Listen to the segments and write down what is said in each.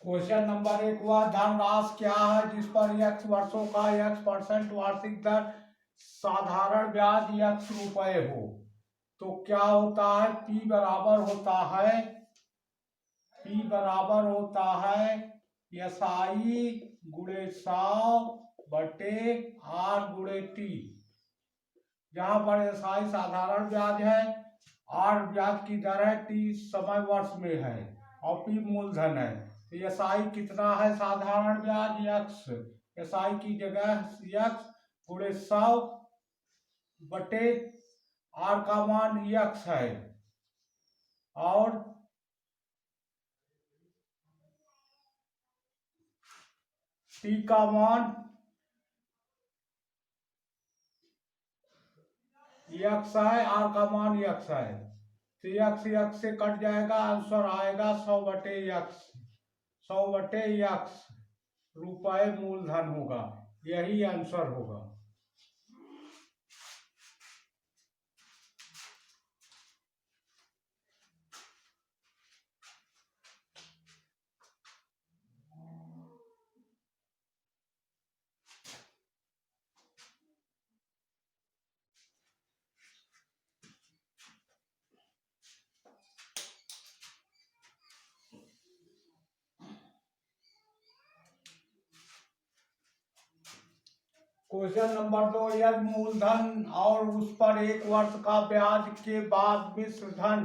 Question number 1 हुआ धनराशि क्या है जिस पर x वर्षों का x% वार्षिक दर साधारण ब्याज x रुपए हो। तो क्या होता है P बराबर होता है SI गुणे 100 बटे R गुणे T। जहां पर SI साधारण ब्याज है, R ब्याज की दर है, T समय वर्ष में है और P मूलधन है। तो SI कितना है साधारण ब्याज x, SI की जगह x गुणे 100 बटे R का मान x है और T का मान x है, R का मान x है। तो x से कट जाएगा, आंसर आएगा 100 बटे x रुपए मूलधन होगा। यही आंसर होगा। क्वेश्चन नंबर 2, यदि मूलधन और उस पर 1 वर्ष का ब्याज के बाद मिश्र धन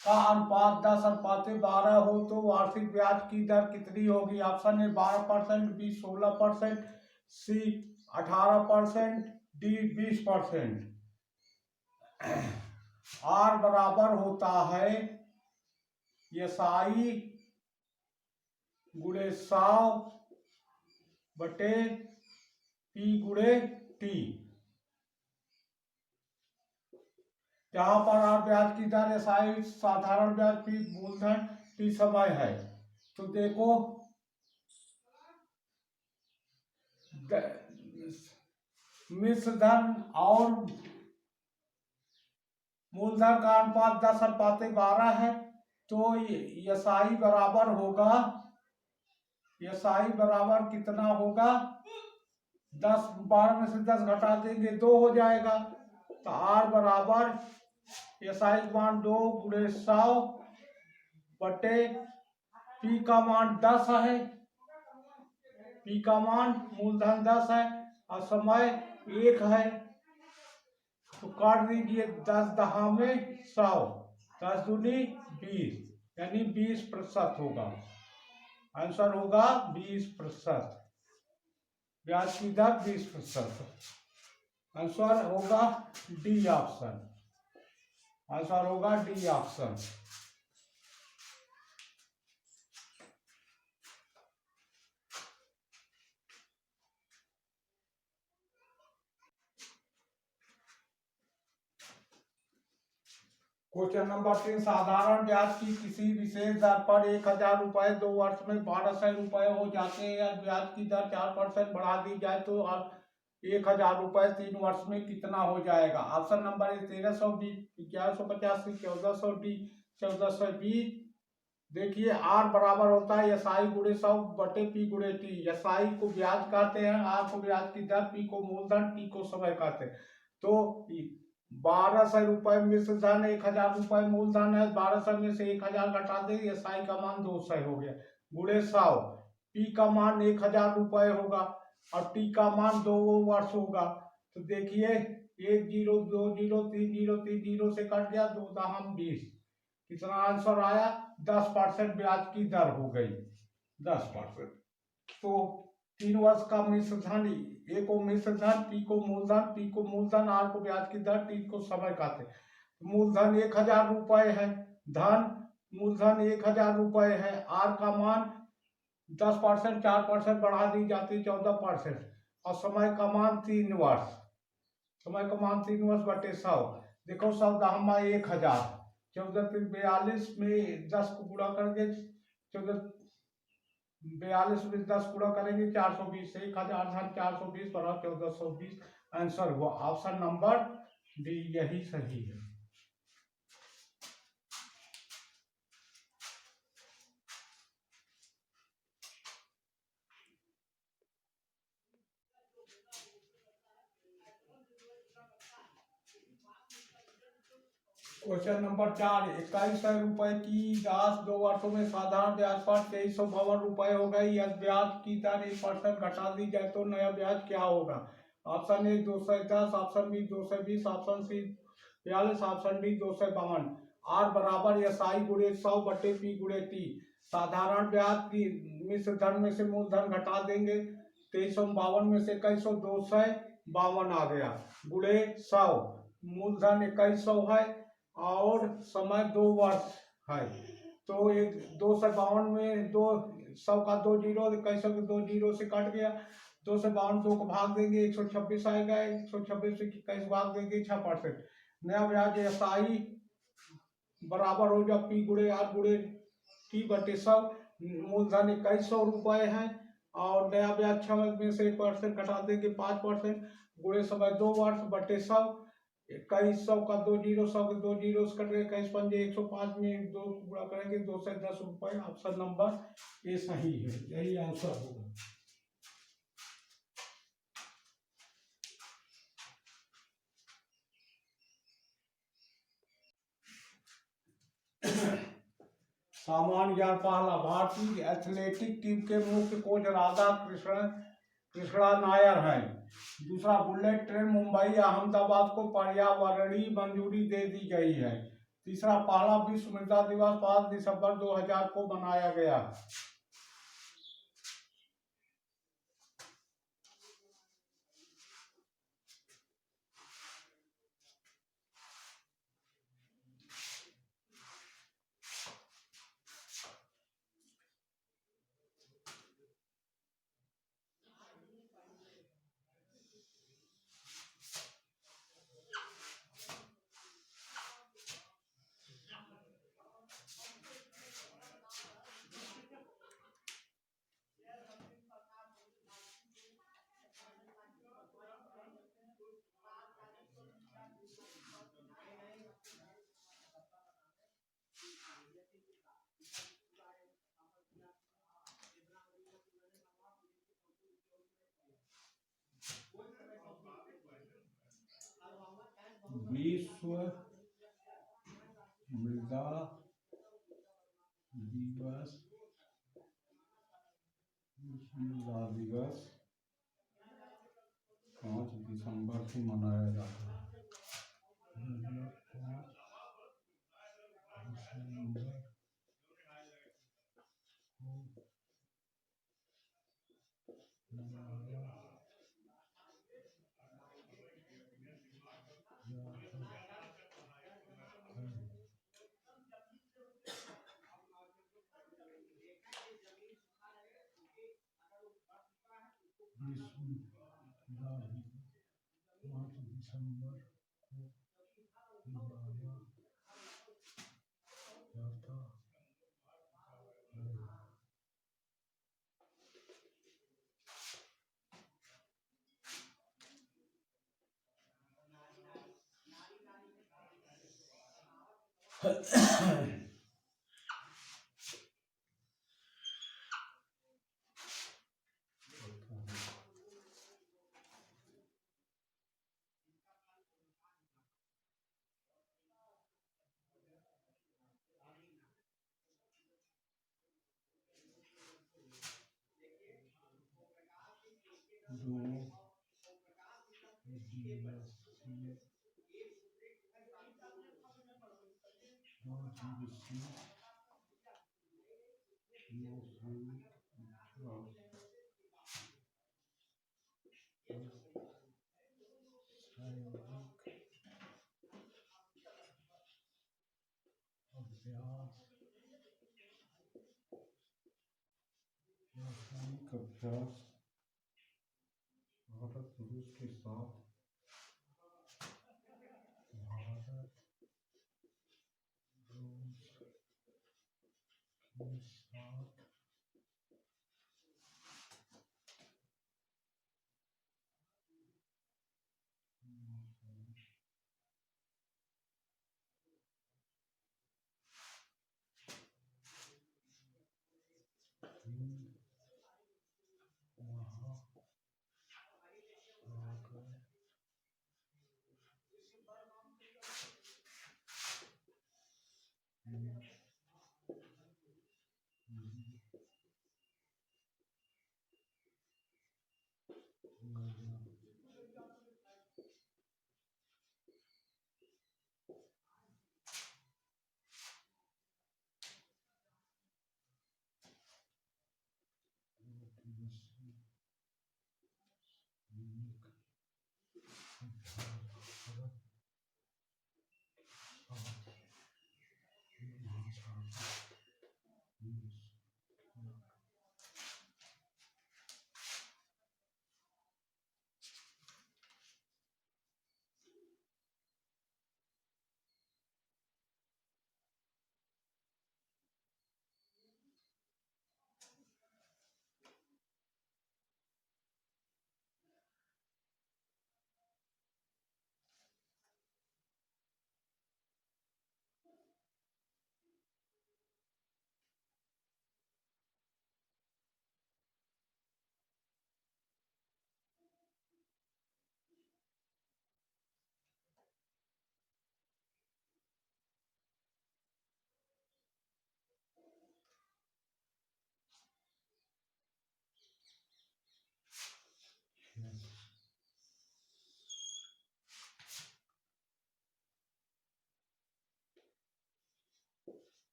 का अनुपात 10:12 हो तो वार्षिक ब्याज की दर कितनी होगी। Option A 12%, B 16%, C 18%, D 20%। R बराबर होता है SI गुणे 100 बटे P गुणे T। जहां पर R ब्याज की दर, SI साधारण ब्याज, P मूलधन, T समय है। तो देखो मिश्र धन और मूलधन का अनुपात 10:12 है। तो SI बराबर होगा, SI बराबर कितना होगा, 10, 12 में से 10 घटा देंगे 2 हो जाएगा। तो R बराबर SI मान 2 गुणे 100 बटे P का मान 10 है, P का मान मूलधन 10 है और समय 1 है। तो काट दीजिए 10 दहा में 100, 10 दूनी 20, यानी 20% होगा। आंसर होगा 20%। ब्याज की दर 20%। आंसर होगा डी ऑप्शन। आंसर होगा डी ऑप्शन। क्वेश्चन नंबर 3, साधारण ब्याज की किसी विशेष दर पर 1000 रुपए 2 वर्ष में 1200 रुपए हो जाते हैं या ब्याज की दर 4% बढ़ा दी जाए तो 1000 रुपए 3 वर्ष में कितना हो जाएगा। Option number A 1300, B 1150, 1400, D 1420। देखिए R बराबर होता है SI गुणे 100 बटे P गुणे T। SI को ब्याज कहते हैं, R को ब्याज की दर, P को मूलधन, T को समय कहते हैं। तो 1200 रुपए मिश्र धन, 1000 रुपए मूलधन है, 1200 में से 1000 घटा दे, SI का मान 200 हो गया गुणे 100। P का मान 1000 रुपए होगा और T का मान 2 वर्ष होगा। तो देखिए 1 0 2 0 3 0 3 0 से कट गया, 2 दहम 20। कितना आंसर आया, 10% ब्याज की दर हो गई, 10%। तो 3 वर्ष का मिश्र धन, ए को मिश्र धन, P को मूलधन, R को ब्याज की दर, T को समय कहते हैं। मूलधन 1000 रुपए है, धन मूलधन 1000 रुपए है, R का मान 10%, 4% बढ़ा दी जाती 14% और समय का मान 3 वर्ष, समय का मान 3 वर्ष बटे 100। देखो 100 दहमा 1000, 14 42 में 10 को गुणा करके 42 में 10 गुणा करेंगे 420 से 1000 धन 420 बराबर 1420। आंसर हुआ ऑप्शन नंबर डी, यही सही है। क्वेश्चन नंबर 4, 2100 रुपए की राशि 2 वर्षों में साधारण ब्याज पर 2352 रुपए हो गई। यदि ब्याज की दर 1% घटा दी जाए तो नया ब्याज क्या होगा? Option A 210, option B 220, option C 42, option D 252। R बराबर एस आई गुणे 100/P/T। साधारण ब्याज की मिश्र धन में से मूलधन घटा देंगे। 2352 में से 252 आ गया, गुणे 100। मूलधन 2100 है और समय 2 वर्ष है। तो एक 252 में 200 का 2 जीरो, 2100 के 2 जीरो से कट गया। 252 2 को भाग देंगे, 126 आएगा। 126 से 21 भाग देंगे, 6%। नया ब्याज एस आई बराबर हो जाए P गुणे R गुणे T/100। मूलधन 2100 रुपए है और नया ब्याज 6 में से 1% घटा देंगे, 5%, गुणे समय 2 वर्ष/100। 2100 का 2 जीरो, 100 के 2 जीरो से कट गए, 21 पंजे 105 में 2 गुणा करेंगे, 210 रुपए। ऑप्शन नंबर ए सही है, यही आंसर होगा। सामान्य ज्ञान पहला, भारतीय एथलेटिक टीम के मुख्य कोच राधा कृष्णा नायर है। दूसरा, बुलेट ट्रेन मुंबई अहमदाबाद को पर्यावरणीय मंजूरी दे दी गई है। तीसरा, पहला विश्व मृदा दिवस 5 दिसंबर 2000 को मनाया गया। विश्व मृदा दिवस 5 दिसंबर को मनाया जाता है। अभ्यास भारत रूस के साथ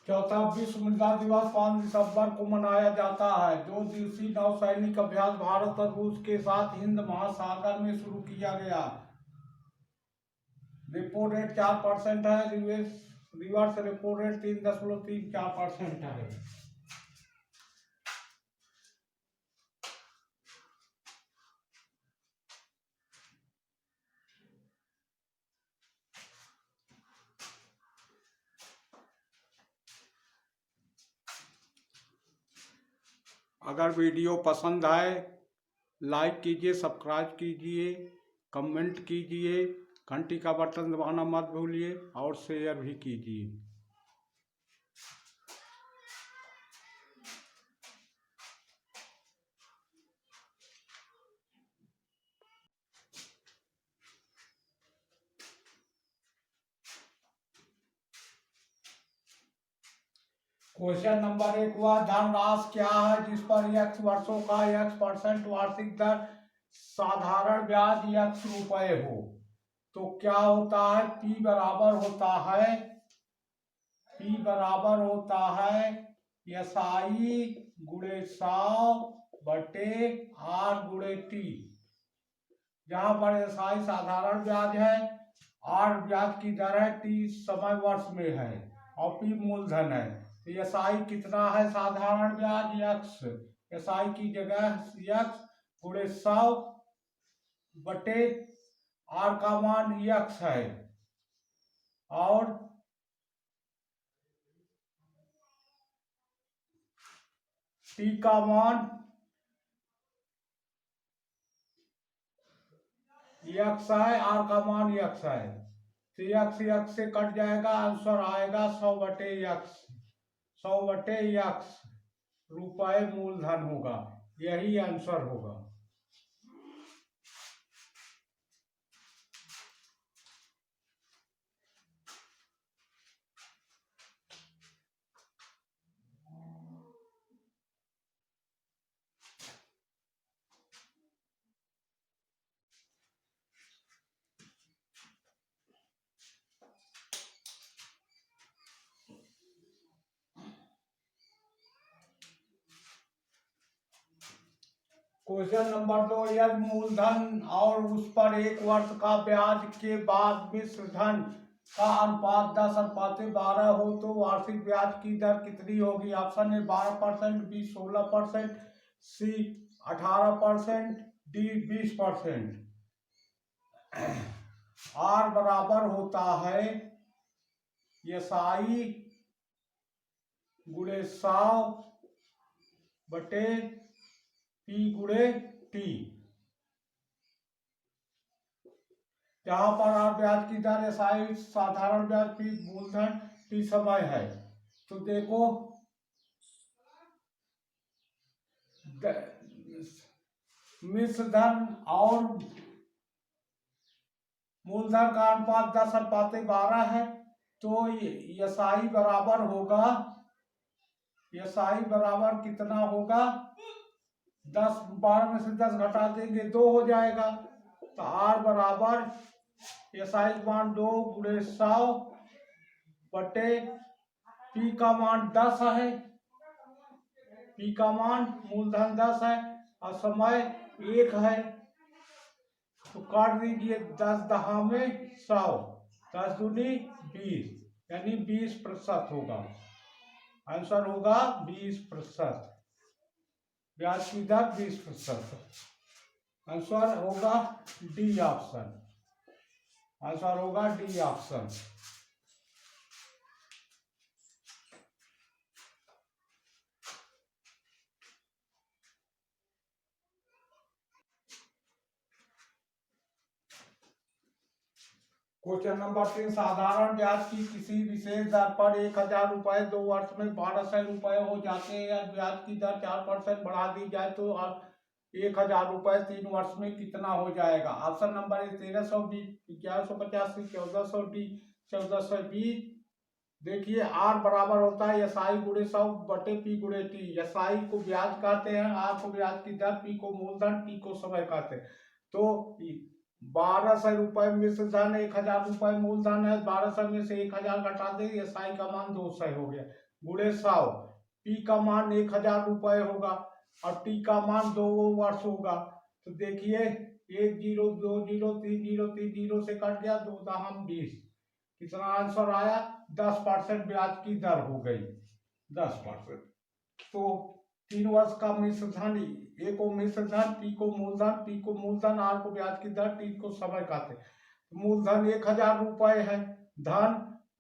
चौथा विश्व मृदा दिवस 5 दिसंबर को मनाया जाता है। 2 दिवसीय नौसैनिक अभ्यास भारत और रूस के साथ हिंद महासागर में शुरू किया गया। रेपो रेट 4% है। रिवर्स रेपो रेट 3.34% है। अगर वीडियो पसंद आए लाइक कीजिए, सब्सक्राइब कीजिए, कमेंट कीजिए, घंटी का बटन दबाना मत भूलिए और शेयर भी कीजिए। क्वेश्चन नंबर 1 हुआ, धनराशि क्या है जिस पर x वर्षों का x% वार्षिक दर साधारण ब्याज x रुपए हो। तो क्या होता है, P बराबर होता है SI गुणे 100 बटे R गुणे T। जहाँ पर एसआई साधारण ब्याज है, आर ब्याज की दर है, टी समय वर्ष में है और पी मूलधन है। तो एसआई कितना है? साधारण ब्याज यक्स एसआई की जगह यक्स गुणे 100 बटे आर का मान यक्स है और टी का मान यक्स है, आर का मान यक्स है। तो यक्स यक्स से कट जाएगा, आंसर आएगा 100 बटे यक्स 100 बटे यक्स रुपए मूलधन होगा। यही आंसर होगा। क्वेश्चन नंबर 2, यदि मूलधन और उस पर एक वर्ष का ब्याज के बाद मिश्र धन का अनुपात 10:12 हो तो वार्षिक ब्याज की दर कितनी होगी? Option A 12%, B 16%, C 18%, D 20%। R बराबर होता है एसआई गुणे 100 बटे पी गुणे टी, जहां पर आर ब्याज की दर, एसआई साधारण ब्याज, पी मूलधन, टी समय है। तो देखो मिश्र धन और मूलधन का अनुपात 10:12 है। तो एसआई बराबर होगा, एसआई बराबर कितना होगा? 10, 12 में से 10 घटा देंगे 2 हो जाएगा। तो आर बराबर एसआई का मान 2 गुणे 100 बटे पी का मान 10 है, पी का मान मूलधन 10 है और समय 1 है। तो काट दीजिए 10 दहा में 100, 10 दूनी 20, यानी 20% होगा। आंसर होगा 20%। ब्याज की दर 20%। आंसर होगा डी ऑप्शन। आंसर होगा डी ऑप्शन। क्वेश्चन नंबर 3, साधारण ब्याज की किसी विशेष दर पर 1000 रुपए 2 वर्ष में 1200 रुपए हो जाते हैं या ब्याज की दर 4% बढ़ा दी जाए तो 1000 रुपए 3 वर्ष में कितना हो जाएगा? Option number A 1300, B 1150, C 1400, D 1420। देखिए आर बराबर होता है एसआई गुणे 100 बटे पी गुणे टी। एसआई को ब्याज कहते हैं, आर को ब्याज की दर, पी को मूलधन, टी को समय कहते हैं। तो 1200 रुपए मिश्र धन, 1000 रुपए मूलधन है, 1200 में से 1000 घटा दे, एसआई का मान 200 हो गया गुणे 100। पी का मान 1000 रुपए होगा और टी का मान 2 वर्ष होगा। तो देखिए 1 0 2 0 3 0 3 0 से कट गया, 2 दहम 20। कितना आंसर आया? 10% ब्याज की दर हो गई, 10%। तो 3 वर्ष का मिश्र धन, ए को मिश्र धन, पी को मूलधन, पी को मूलधन, आर को ब्याज की दर, टी को समय कहते हैं। मूलधन 1000 रुपए है, धन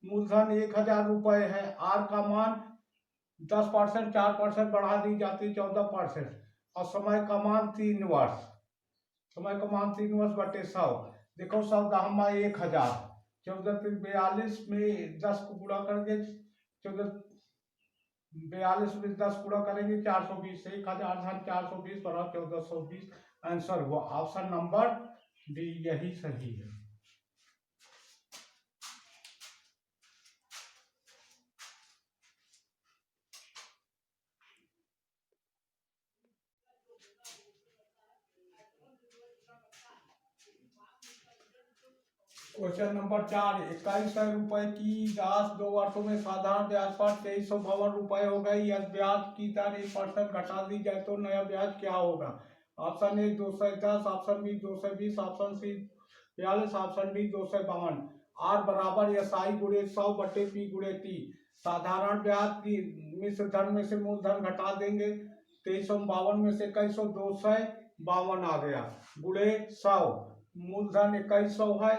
मूलधन 1000 रुपए है, आर का मान 10%, 4% बढ़ा दी जाती 14% और समय का मान 3 वर्ष, समय का मान 3 वर्ष बटे 100। देखो 100 दहमा 1000, 14 42 में 10 को गुणा करके 14 42 में 10 गुणा करेंगे 420, 1000 धन 420 बड़ा 1420। आंसर हुआ ऑप्शन नंबर डी, यही सही है। क्वेश्चन नंबर 4, 2100 रुपए की राशि 2 वर्षों में साधारण ब्याज पर 2352 रुपए हो गई। यदि ब्याज की दर 1% घटा दी जाए तो नया ब्याज क्या होगा? Option A 210, option B 220, option C 42, option D 252। R बराबर एस आई गुणे 100 बटे पी गुणे टी। साधारण ब्याज की मिश्र धन में से मूलधन घटा देंगे, 2352 में से 2100 252 आ गया, गुणे 100। मूलधन 2100 है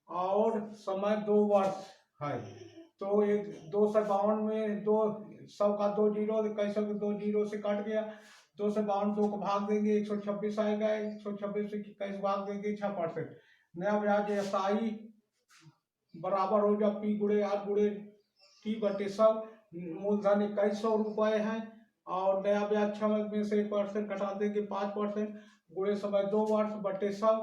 और समय 2 वर्ष है, तो एक 252 में 200 का 2 जीरो, 2100 के 2 जीरो से कट गया, 252 2 को भाग देंगे 126 आएगा, 126 से 21 भाग देंगे 6%। नया ब्याज एस आई बराबर हो जाए पी गुणे आर गुणे टी बटे 100। मूलधन 2100 रुपए है और नया ब्याज 6 में से 1% घटा देंगे 5%, गुणे समय 2 वर्ष बटे 100।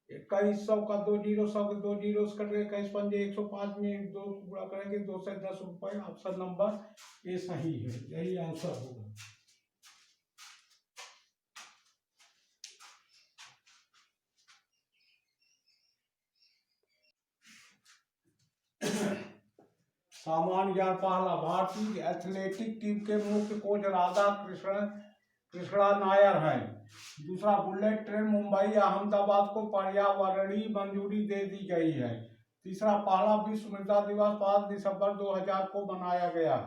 2100 का 2 जीरो, 100 के 2 जीरो कट गए, 21 पंजे 105 में 2 गुणा करेंगे 210 रुपए। ऑप्शन नंबर ए सही है, यही आंसर होगा। सामान्य ज्ञान पहला, भारतीय एथलेटिक टीम के मुख्य कोच राधा कृष्णा नायर है। दूसरा, बुलेट ट्रेन मुंबई अहमदाबाद को पर्यावरणीय मंजूरी दे दी गई है। तीसरा, पहला विश्व मृदा दिवस 5 दिसंबर 2000 को मनाया गया।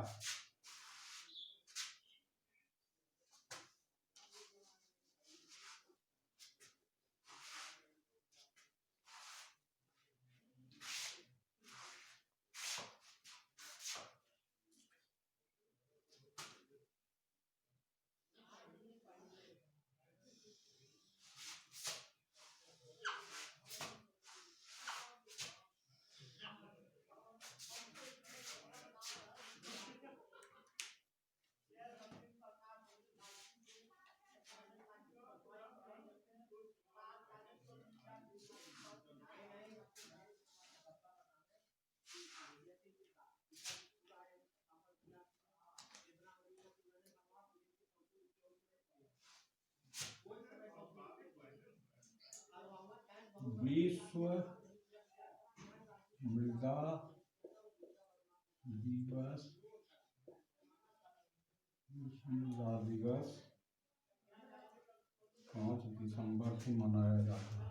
विश्व मृदा दिवस 5 दिसंबर को मनाया जाता है।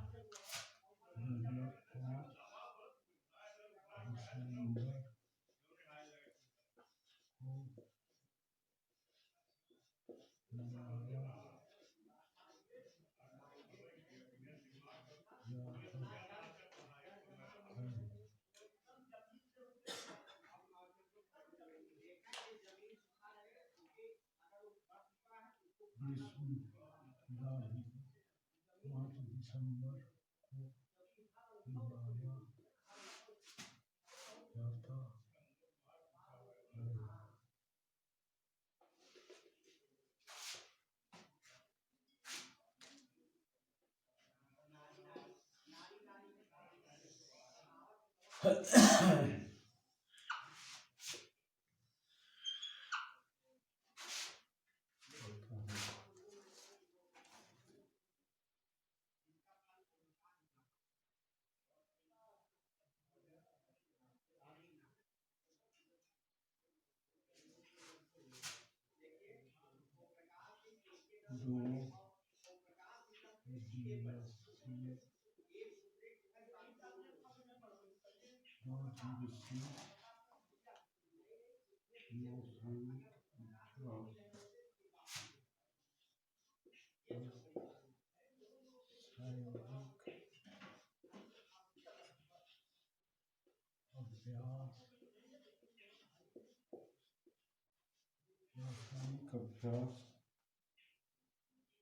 अभ्यास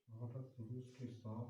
भारत रूस के साथ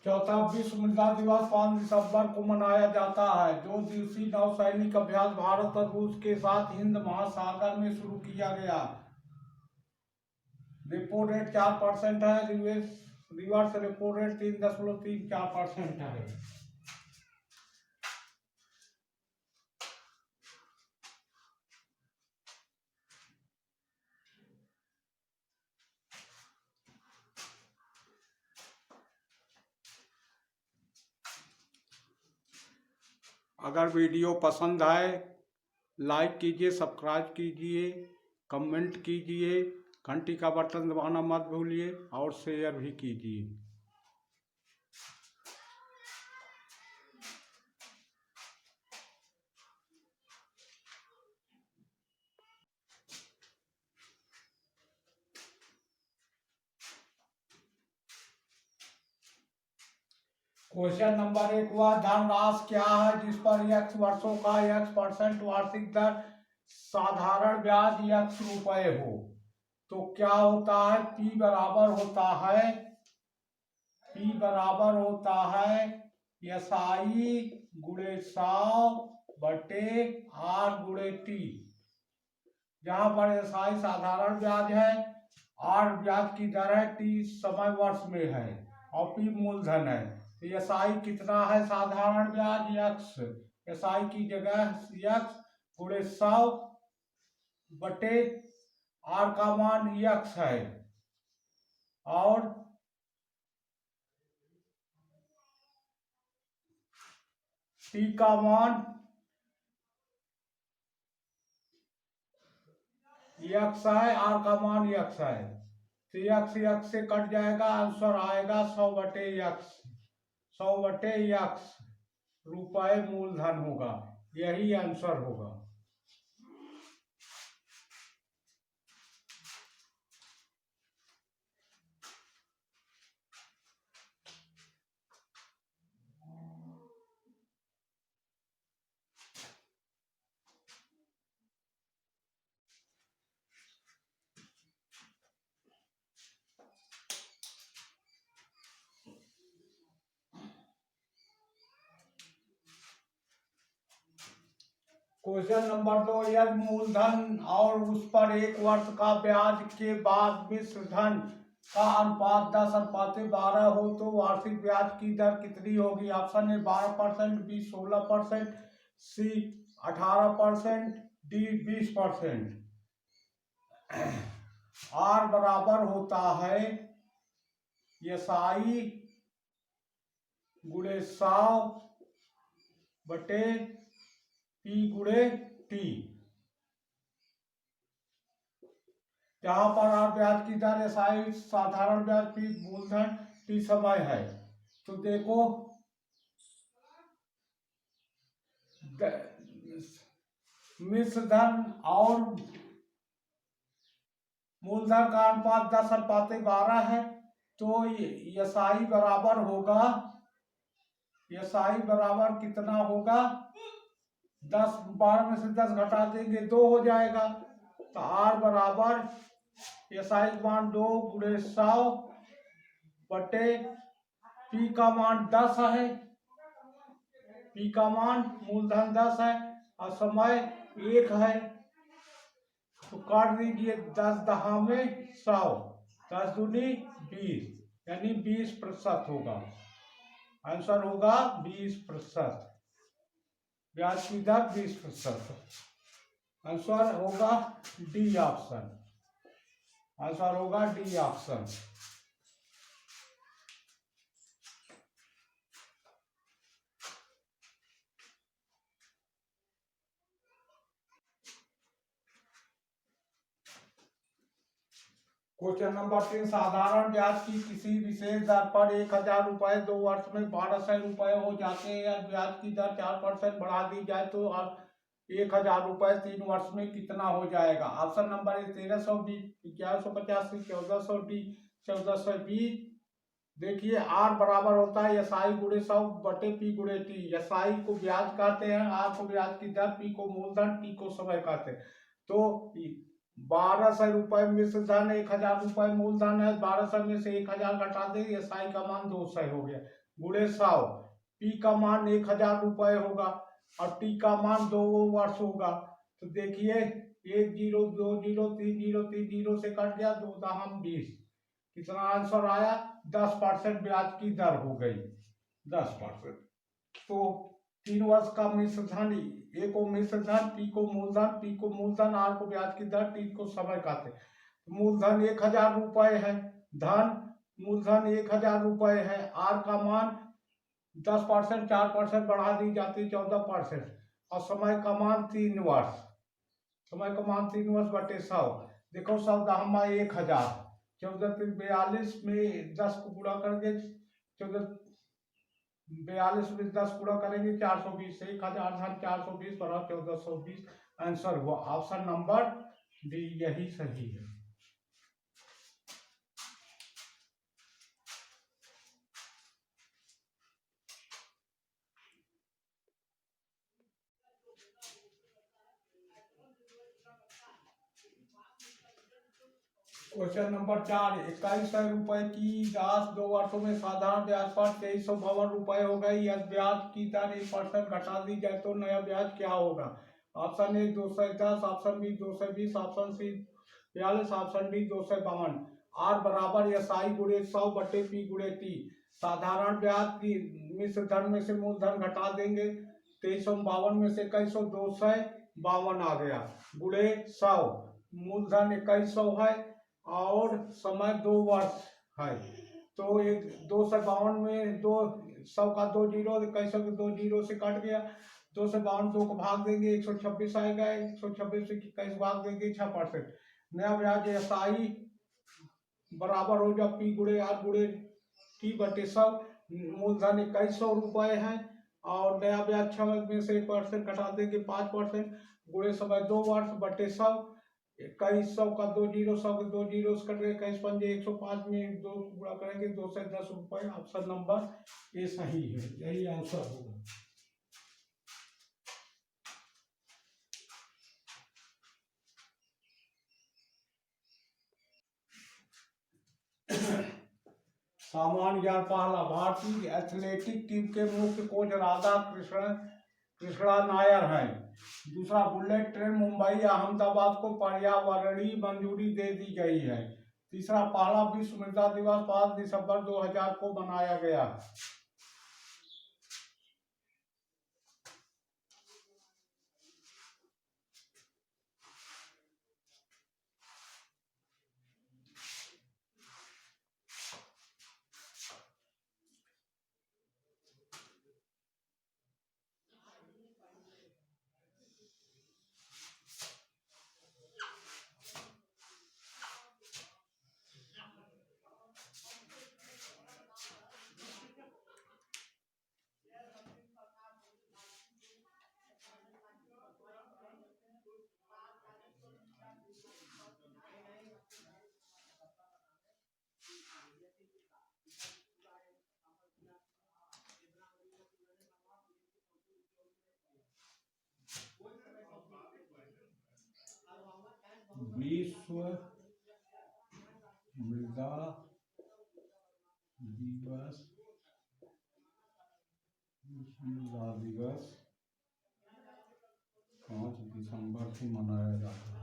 चौथा विश्व मृदा दिवस 5 दिसंबर को मनाया जाता है। जो दिवसीय नौसैनिक अभ्यास भारत और रूस के साथ हिंद महासागर में शुरू किया गया। रेपो रेट 4% है। रिवर्स रेपो रेट 3.34% है। अगर वीडियो पसंद आए लाइक कीजिए, सब्सक्राइब कीजिए, कमेंट कीजिए, घंटी का बटन दबाना मत भूलिए और शेयर भी कीजिए। क्वेश्चन नंबर 1 हुआ, धनराशि क्या है जिस पर x वर्षों का x% वार्षिक दर साधारण ब्याज x रुपए हो। तो क्या होता है, P बराबर होता है SI गुणे 100 बटे R गुणे T। जहाँ पर एसआई साधारण ब्याज है, आर ब्याज की दर है, टी समय वर्ष में है और पी मूलधन है। तो एसआई कितना है? साधारण ब्याज यक्स एसआई की जगह यक्स गुणे 100 बटे आर का मान यक्स है और टी का मान यक्स है, आर का मान यक्स है। तो यक्स यक्स से कट जाएगा, आंसर आएगा 100 बटे यक्स, 100 बटे यक्स रुपए मूलधन होगा, यही आंसर होगा। क्वेश्चन नंबर 2, यदि मूलधन और उस पर एक वर्ष का ब्याज के बाद मिश्र धन का अनुपात 10:12 हो तो वार्षिक ब्याज की दर कितनी होगी? Option A 12%, B 16%, C 18%, D 20%। R बराबर होता है एसआई गुणे 100 बटे पी गुणे टी, जहां पर आर ब्याज की दर, एसआई साधारण ब्याज, पी मूलधन, टी समय है। तो देखो मिश्र धन और मूलधन का अनुपात 10:12 है, तो एसआई बराबर होगा, एसआई बराबर कितना होगा? 10, 12 में से 10 घटा देंगे 2 हो जाएगा। तो आर बराबर एसआई का मान 2 गुणे 100 बटे पी का मान 10 है, पी का मान मूलधन 10 है और समय 1 है। तो काट दीजिए 10 दहा में 100, 10 दूनी 20, यानी 20% होगा। आंसर होगा 20%, ब्याज की दर 20%। आंसर होगा डी ऑप्शन, आंसर होगा डी ऑप्शन। क्वेश्चन नंबर 3, साधारण ब्याज की किसी विशेष दर पर 1000 रुपए 2 वर्ष में 1200 रुपए हो जाते हैं या ब्याज की दर 4% बढ़ा दी जाए तो 1000 रुपए 3 वर्ष में कितना हो जाएगा? Option number A 1300, B 1185, 1400, D 1420। देखिए आर बराबर होता है एसआई गुणे 100 बटे पी गुणे टी। एसआई को ब्याज कहते हैं, आर को ब्याज की दर, पी को मूलधन, टी को समय कहते हैं। तो 1200 रुपए मिश्र धन, 1000 रुपए मूलधन है, 1200 में से 1000 घटा दे, एसआई का मान 200 हो गया, गुणे 100, पी का मान 1000 रुपए होगा और टी का मान 2 वर्ष होगा। तो देखिए 1 0 2 0 3 0 3 0 से कट गया, 2 दहम 20, कितना आंसर आया? 10% ब्याज की दर हो गई, 10%। तो 3 वर्ष का मिश्र धन, ए को मिश्र धन, पी को मूलधन, पी को मूलधन, आर को ब्याज की दर, टी को समय कहते हैं। मूलधन 1000 रुपए है, धन मूलधन 1000 रुपए है, आर का मान 10%, 4% बढ़ा दी जाती 14% और समय का मान 3 वर्ष, समय का मान 3 वर्ष बटे 100। देखो 100 दहमा 1000, 14 42 में 10 को गुणा करके 14 42 में 10 गुणा करेंगे 420, 1000 धन 420 बड़ा 1420, आंसर हुआ ऑप्शन नंबर डी, यही सही है। क्वेश्चन नंबर 4, 2100 रुपए की राशि 2 वर्षों में साधारण ब्याज पर 2352 रुपए हो गई। यदि ब्याज की दर 1% घटा दी जाए तो नया ब्याज क्या होगा? Option A 210, option B 220, option C 42, option D 252। R बराबर एस आई गुणे 100 बटे पी गुणे टी। साधारण ब्याज की मिश्र धन में से मूलधन घटा देंगे, 2352 में से 2100 252 आ गया, गुणे 100। मूलधन 2100 है और समय 2 वर्ष है, तो एक 252 में 200 का 2 जीरो, 2100 के 2 जीरो से कट गया, 252 2 को भाग देंगे 126 आएगा, 126 से 21 भाग देंगे 6%। नया ब्याज एस आई बराबर हो जाए पी गुणे आर गुणे टी बटे 100। मूलधन 2100 है और नया ब्याज 6 में से 1% घटा देंगे 5%, गुणे समय 2 वर्ष बटे 100। 2100 का 2 जीरो, 100 के 2 जीरो कट गए, 21 पंजे 105 में 2 गुणा करेंगे 210 रुपये। ऑप्शन नंबर ए सही है, यही आंसर होगा। सामान्य ज्ञान पहला, भारतीय एथलेटिक टीम के मुख्य कोच राधा कृष्णा नायर हैं। दूसरा, बुलेट ट्रेन मुंबई अहमदाबाद को पर्यावरणीय मंजूरी दे दी गई है। तीसरा, पहला विश्व मृदा दिवस 5 दिसंबर 2000 को मनाया गया। विश्व मृदा दिवस 5 दिसंबर को मनाया जाता है।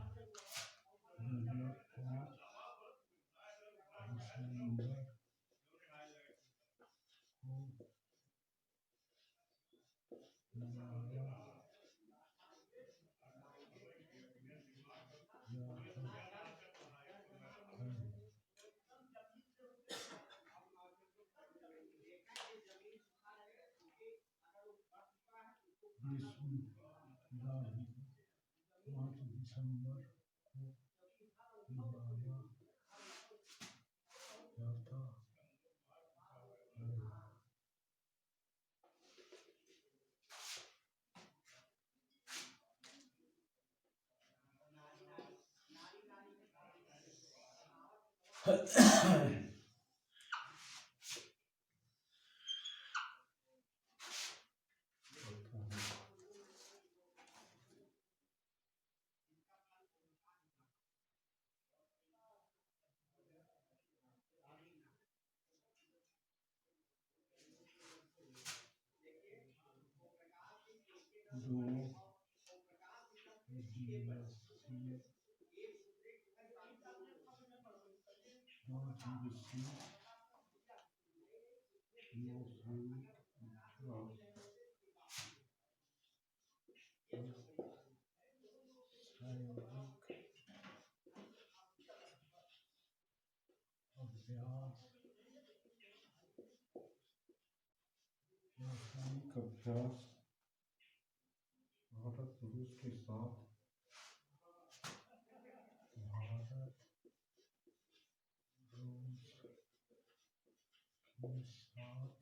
अभ्यास भारत रूस के साथ, भारत रूस के साथ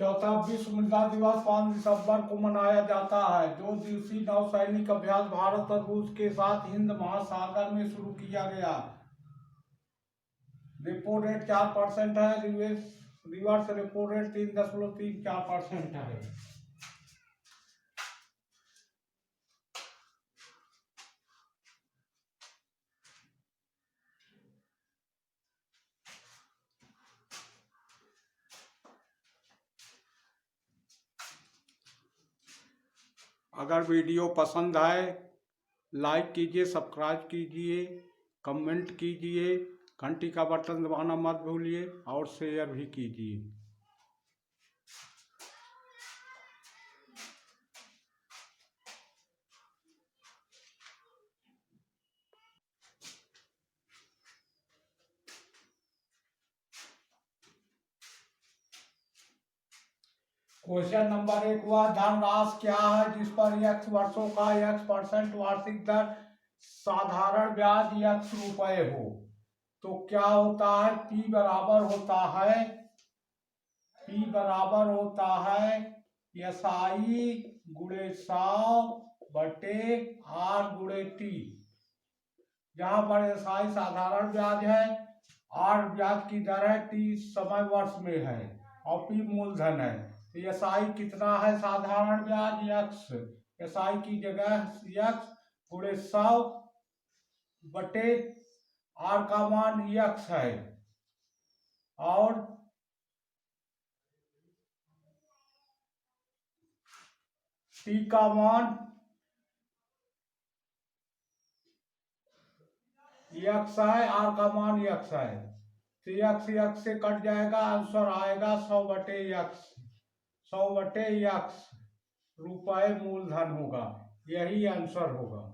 चौथा विश्व मृदा दिवस 5 दिसंबर को मनाया जाता है। जो दिवसीय नौसैनिक अभ्यास भारत और रूस के साथ हिंद महासागर में शुरू किया गया। रेपो रेट 4% है। रिवर्स रेपो रेट 3.34% है। अगर वीडियो पसंद आए लाइक कीजिए, सब्सक्राइब कीजिए, कमेंट कीजिए, घंटी का बटन दबाना मत भूलिए और शेयर भी कीजिए। क्वेश्चन नंबर 1 हुआ, धनराशि क्या है जिस पर x वर्षों का x% वार्षिक दर साधारण ब्याज x रुपए हो। तो क्या होता है, P बराबर होता है SI गुणे 100 बटे R गुणे T। यहाँ पर एसआई साधारण ब्याज है, आर ब्याज की दर है, टी समय वर्ष में है और पी मूलधन है। तो एसआई कितना है साधारण ब्याज यक्स, एसआई की जगह यक्स गुणे 100 बटे आर का मान यक्स है और टी का मान यक्स है, आर का मान यक्स है। तो यक्स यक्स से कट जाएगा, आंसर आएगा 100 बटे यक्स, 100 बटे यक्स रुपए मूलधन होगा, यही आंसर होगा।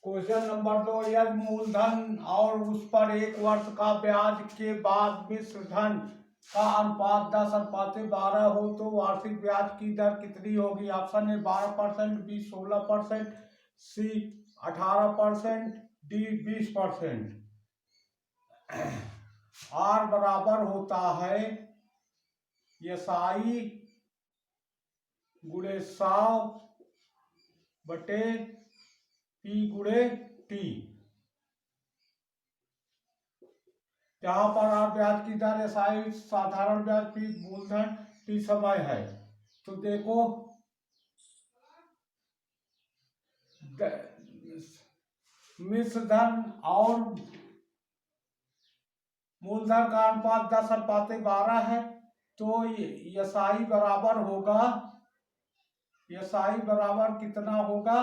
क्वेश्चन नंबर 2, यदि मूलधन और उस पर एक वर्ष का ब्याज के बाद मिश्र धन का अनुपात 10:12 हो तो वार्षिक ब्याज की दर कितनी होगी? Option A 12%, B 16%, C 18%, D 20%। R बराबर होता है एसआई गुणे 100 बटे पी गुणे टी। जहां पर आर ब्याज की दर, एसआई साधारण ब्याज, पी मूलधन, टी समय है। तो देखो मिश्र धन और मूलधन का अनुपात 10:12 है, तो एसआई बराबर होगा, एसआई बराबर कितना होगा?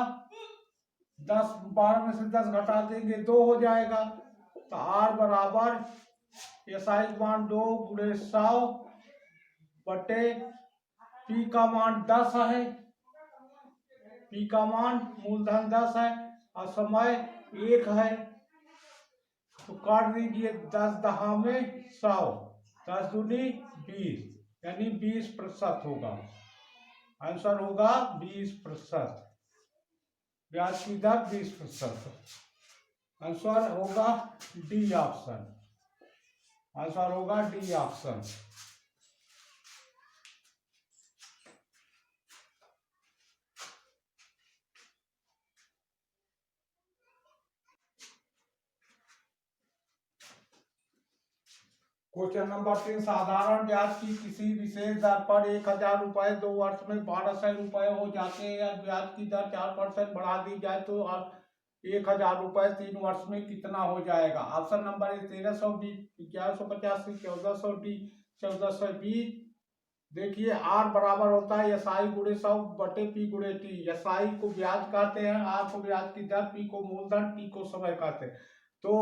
10, 12 में से 10 घटा देंगे 2 हो जाएगा। तो आर बराबर एसआई का मान 2 गुणे 100 बटे पी का मान 10 है, पी का मान मूलधन 10 है और समय 1 है। तो काट दीजिए 10 दहा में 100, 10 दूनी 20, यानी 20% होगा। आंसर होगा 20%, ब्याज की दर 20%। आंसर होगा डी ऑप्शन, आंसर होगा डी ऑप्शन। क्वेश्चन नंबर 3, साधारण ब्याज की किसी विशेष दर पर 1000 रुपए 2 वर्ष में 1200 रुपए हो जाते हैं या ब्याज की दर 4% बढ़ा दी जाए तो 1000 रुपए 3 वर्ष में कितना हो जाएगा? Option number A 1300, B 1150, C 1400, D 1420। देखिए आर बराबर होता है एसआई गुणे 100 बटे पी गुणे टी। एसआई को ब्याज कहते हैं, आर को ब्याज की दर, पी को मूलधन, टी को समय कहते हैं। तो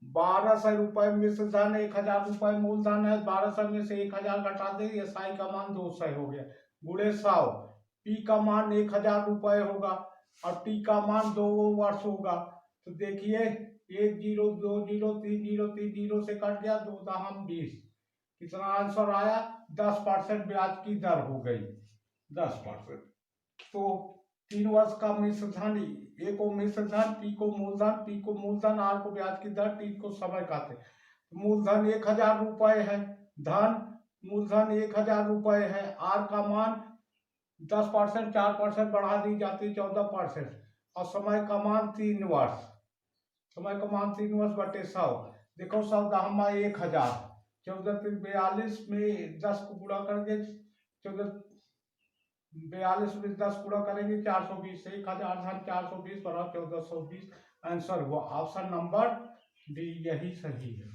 1200 रुपए मिश्र धन, 1000 रुपए मूलधन है, 1200 में से 1000 घटा दे, एसआई का मान 200 हो गया गुणे 100, पी का मान 1000 रुपए होगा और टी का मान 2 वर्ष होगा। तो देखिए 1 0 2 0 3 0 3 0 से कट गया, 2 दहम 20, कितना आंसर आया? 10% ब्याज की दर हो गई, 10%। तो 3 वर्ष का मिश्र धन, ए को मिश्र धन, पी को मूलधन, टी को मूलधन, आर को ब्याज की दर, टी को समय कहते। मूलधन 1000 रुपए है, धन मूलधन 1000 रुपए है, आर का मान 10%, 4% बढ़ा दी जाती 14% और समय का मान 3 वर्ष, समय का मान 3 वर्ष बटे 100। देखो 100 दहमा 1000, 14 42 में 10 को गुणा करके 14 42 में 10 गुणा करेंगे 420, 1000 धन 420 बराबर 1420। आंसर हुआ ऑप्शन नंबर डी, यही सही है।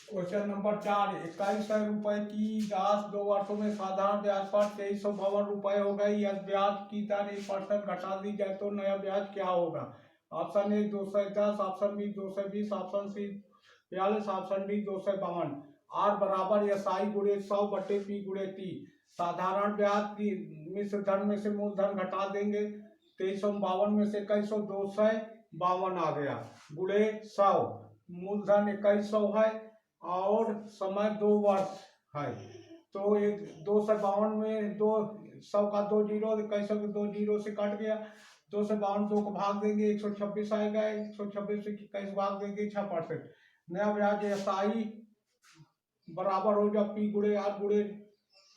क्वेश्चन नंबर 4, 2100 रुपए की राशि 2 वर्षों में साधारण ब्याज पर 2352 रुपए हो गई। यदि ब्याज की दर 1% घटा दी जाए तो नया ब्याज क्या होगा? Option A 210, option B 220, option C 42, option D 252। R बराबर एस आई गुणे 100 बटे पी गुणे टी। साधारण ब्याज की मिश्र धन में से मूलधन घटा देंगे, 2352 में से 252 आ गया, गुणे 100। मूलधन 2100 है और समय 2 वर्ष है, तो एक 252 में 200 का 2 जीरो, 2100 के 2 जीरो से कट गया, 252 2 को भाग देंगे 126 आएगा, 126 से 21 भाग देंगे 6%। नया ब्याज एस आई बराबर हो जाए पी गुणे आर गुणे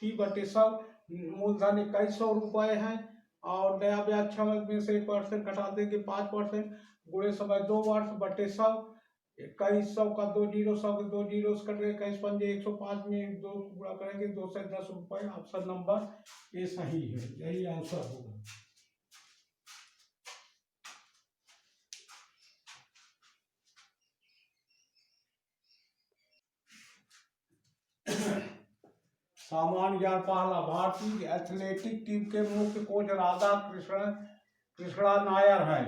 टी बटे 100। मूलधन 2100 है और नया ब्याज 6 में से 1% घटा देंगे 5%, गुणे समय 2 वर्ष बटे 100। 2100 का 2 जीरो, 100 के 2 जीरो कट गए, 21 पंजे 105 में 2 गुणा करेंगे 210 रुपये। ऑप्शन नंबर ए सही है, यही आंसर होगा। सामान्य ज्ञान पहला, भारतीय एथलेटिक टीम के मुख्य कोच राधा कृष्णा नायर है।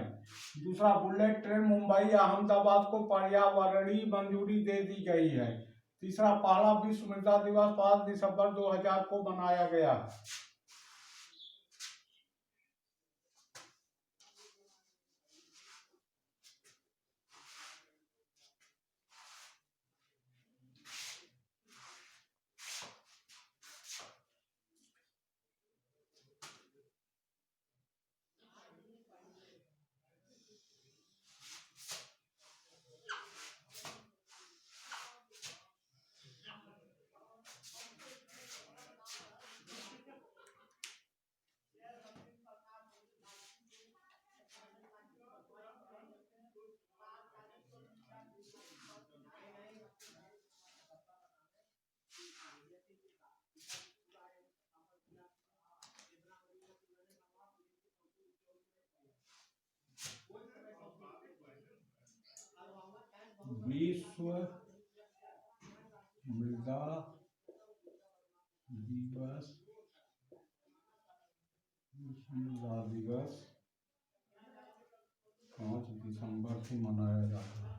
दूसरा, बुलेट ट्रेन मुंबई अहमदाबाद को पर्यावरणीय मंजूरी दे दी गई है। तीसरा, पहला विश्व मृदा दिवस 5 दिसंबर 2000 को मनाया गया। विश्व मृदा दिवस 5 दिसंबर को मनाया जाता है।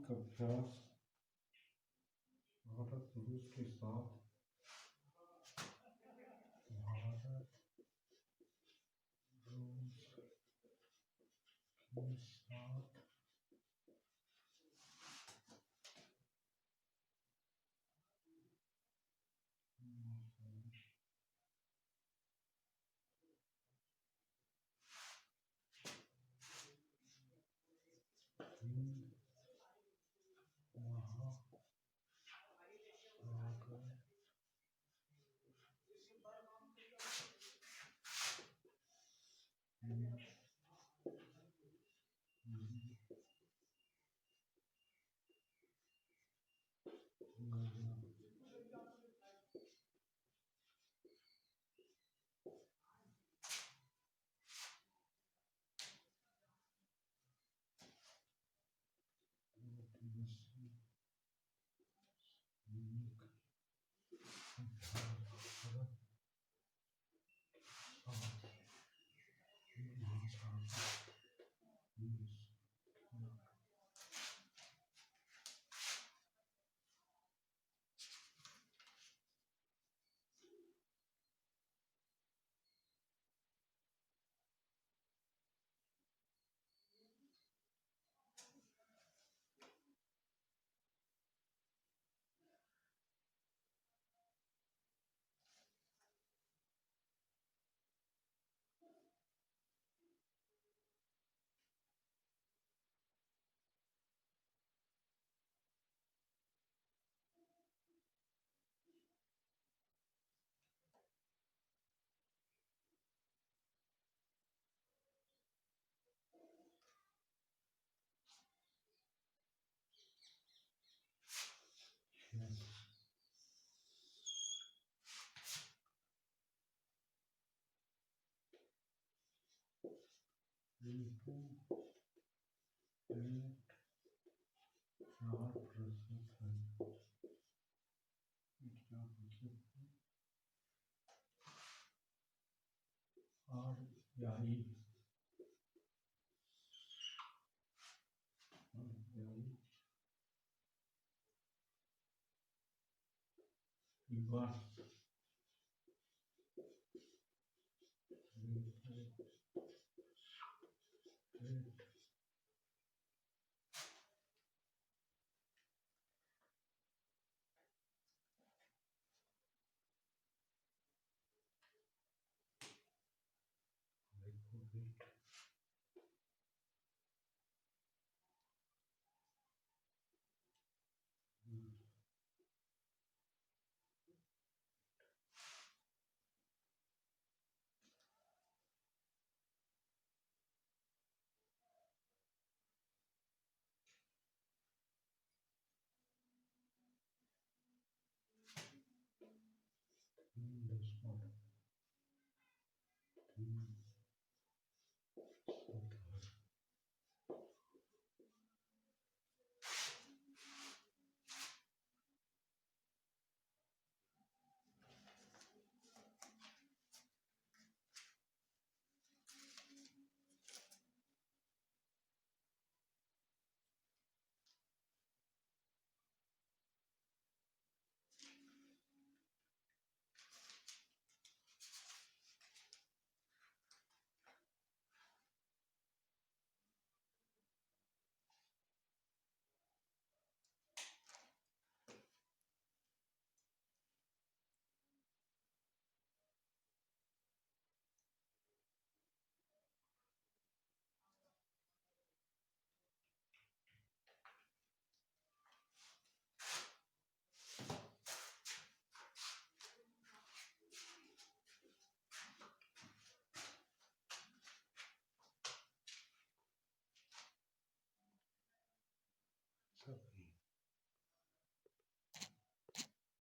अभ्यास भारत रूस के साथ